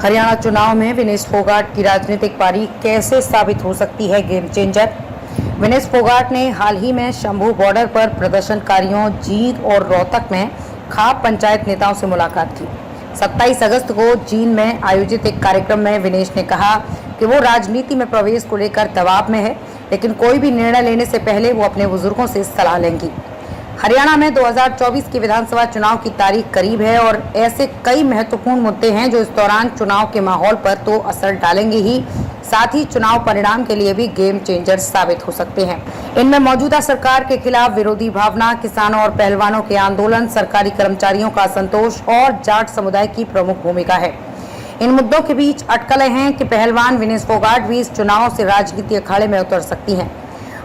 हरियाणा चुनाव में विनेश फोगाट की राजनीतिक पारी कैसे साबित हो सकती है गेम चेंजर। विनेश फोगाट ने हाल ही में शंभू बॉर्डर पर प्रदर्शनकारियों जींद और रोहतक में खाप पंचायत नेताओं से मुलाकात की। 27 अगस्त को जींद में आयोजित एक कार्यक्रम में विनेश ने कहा कि वो राजनीति में प्रवेश को लेकर दबाव में है, लेकिन कोई भी निर्णय लेने से पहले वो अपने बुजुर्गों से सलाह लेंगी। हरियाणा में 2024 के विधानसभा चुनाव की तारीख करीब है और ऐसे कई महत्वपूर्ण मुद्दे हैं जो इस दौरान चुनाव के माहौल पर तो असर डालेंगे ही, साथ ही चुनाव परिणाम के लिए भी गेम चेंजर साबित हो सकते हैं। इनमें मौजूदा सरकार के खिलाफ विरोधी भावना, किसानों और पहलवानों के आंदोलन, सरकारी कर्मचारियों का असंतोष और जाट समुदाय की प्रमुख भूमिका है। इन मुद्दों के बीच अटकलें हैं कि पहलवान विनेश फोगाट भी इस चुनाव से राजनीति अखाड़े में उतर सकती हैं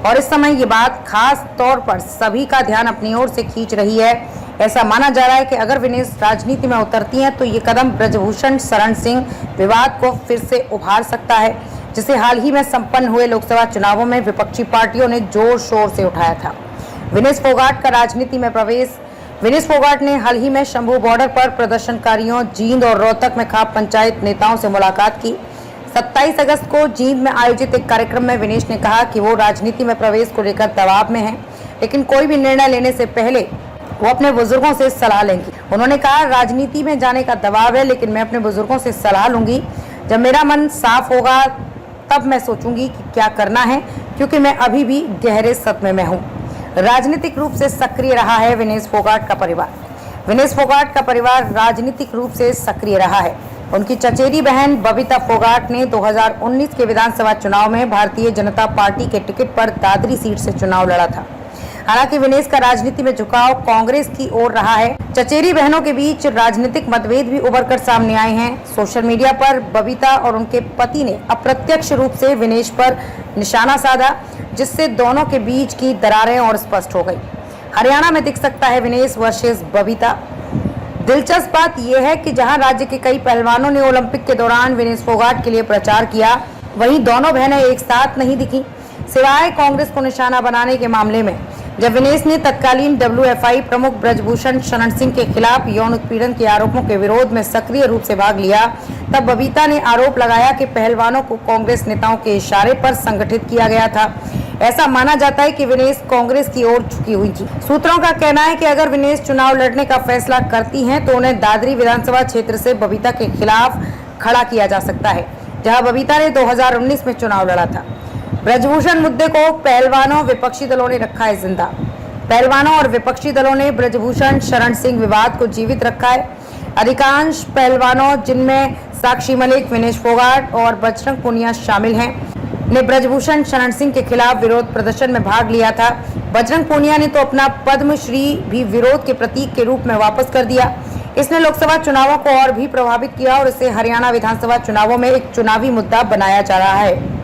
और इस समय ये बात खास तौर पर सभी का ध्यान अपनी ओर से खींच रही है। ऐसा माना जा रहा है कि अगर विनेश राजनीति में उतरती हैं तो ये कदम ब्रजभूषण शरण सिंह विवाद को फिर से उभार सकता है, जिसे हाल ही में संपन्न हुए लोकसभा चुनावों में विपक्षी पार्टियों ने जोर शोर से उठाया था। विनेश फोगाट का राजनीति में प्रवेश। विनेश फोगाट ने हाल ही में शंभू बॉर्डर पर प्रदर्शनकारियों जींद और रोहतक में खाप पंचायत नेताओं से मुलाकात की। 27 अगस्त को जींद में आयोजित एक कार्यक्रम में विनेश ने कहा कि वो राजनीति में प्रवेश को लेकर दबाव में हैं, लेकिन कोई भी निर्णय लेने से पहले वो अपने बुजुर्गों से सलाह लेंगी। उन्होंने कहा, राजनीति में जाने का दबाव है, लेकिन मैं अपने बुजुर्गों से सलाह लूंगी। जब मेरा मन साफ होगा तब मैं सोचूंगी कि क्या करना है, क्योंकि मैं अभी भी गहरे सदमे में हूँ। राजनीतिक रूप से सक्रिय रहा है विनेश फोगाट का परिवार। विनेश फोगाट का परिवार राजनीतिक रूप से सक्रिय रहा है। उनकी चचेरी बहन बबीता फोगाट ने 2019 के विधानसभा चुनाव में भारतीय जनता पार्टी के टिकट पर दादरी सीट से चुनाव लड़ा था। हालांकि विनेश का राजनीति में झुकाव कांग्रेस की ओर रहा है। चचेरी बहनों के बीच राजनीतिक मतभेद भी उभरकर सामने आए हैं। सोशल मीडिया पर बबीता और उनके पति ने अप्रत्यक्ष रूप से विनेश पर निशाना साधा, जिससे दोनों के बीच की दरारें और स्पष्ट हो गई। हरियाणा में दिख सकता है विनेश वर्सेस बबीता। दिलचस्प बात यह है कि जहां राज्य के कई पहलवानों ने ओलंपिक के दौरान विनेश फोगाट के लिए प्रचार किया, वहीं दोनों बहनें एक साथ नहीं दिखी, सिवाय कांग्रेस को निशाना बनाने के मामले में। जब विनेश ने तत्कालीन WFI प्रमुख ब्रजभूषण शरण सिंह के खिलाफ यौन उत्पीड़न के आरोपों के विरोध में सक्रिय रूप से भाग लिया, तब बबीता ने आरोप लगाया कि पहलवानों को कांग्रेस नेताओं के इशारे पर संगठित किया गया था। ऐसा माना जाता है कि विनेश कांग्रेस की ओर झुकी हुई थी। सूत्रों का कहना है कि अगर विनेश चुनाव लड़ने का फैसला करती हैं तो उन्हें दादरी विधानसभा क्षेत्र से बबीता के खिलाफ खड़ा किया जा सकता है, जहां बबीता ने 2019 में चुनाव लड़ा था। ब्रजभूषण मुद्दे को पहलवानों विपक्षी दलों ने रखा है जिंदा। पहलवानों और विपक्षी दलों ने ब्रजभूषण शरण सिंह विवाद को जीवित रखा है। अधिकांश पहलवानों, जिनमें साक्षी मलिक, विनेश फोगाट और बजरंग पूनिया शामिल हैं, ने ब्रजभूषण शरण सिंह के खिलाफ विरोध प्रदर्शन में भाग लिया था। बजरंग पूनिया ने तो अपना पद्मश्री भी विरोध के प्रतीक के रूप में वापस कर दिया। इसने लोकसभा चुनावों को और भी प्रभावित किया और इसे हरियाणा विधानसभा चुनावों में एक चुनावी मुद्दा बनाया जा रहा है।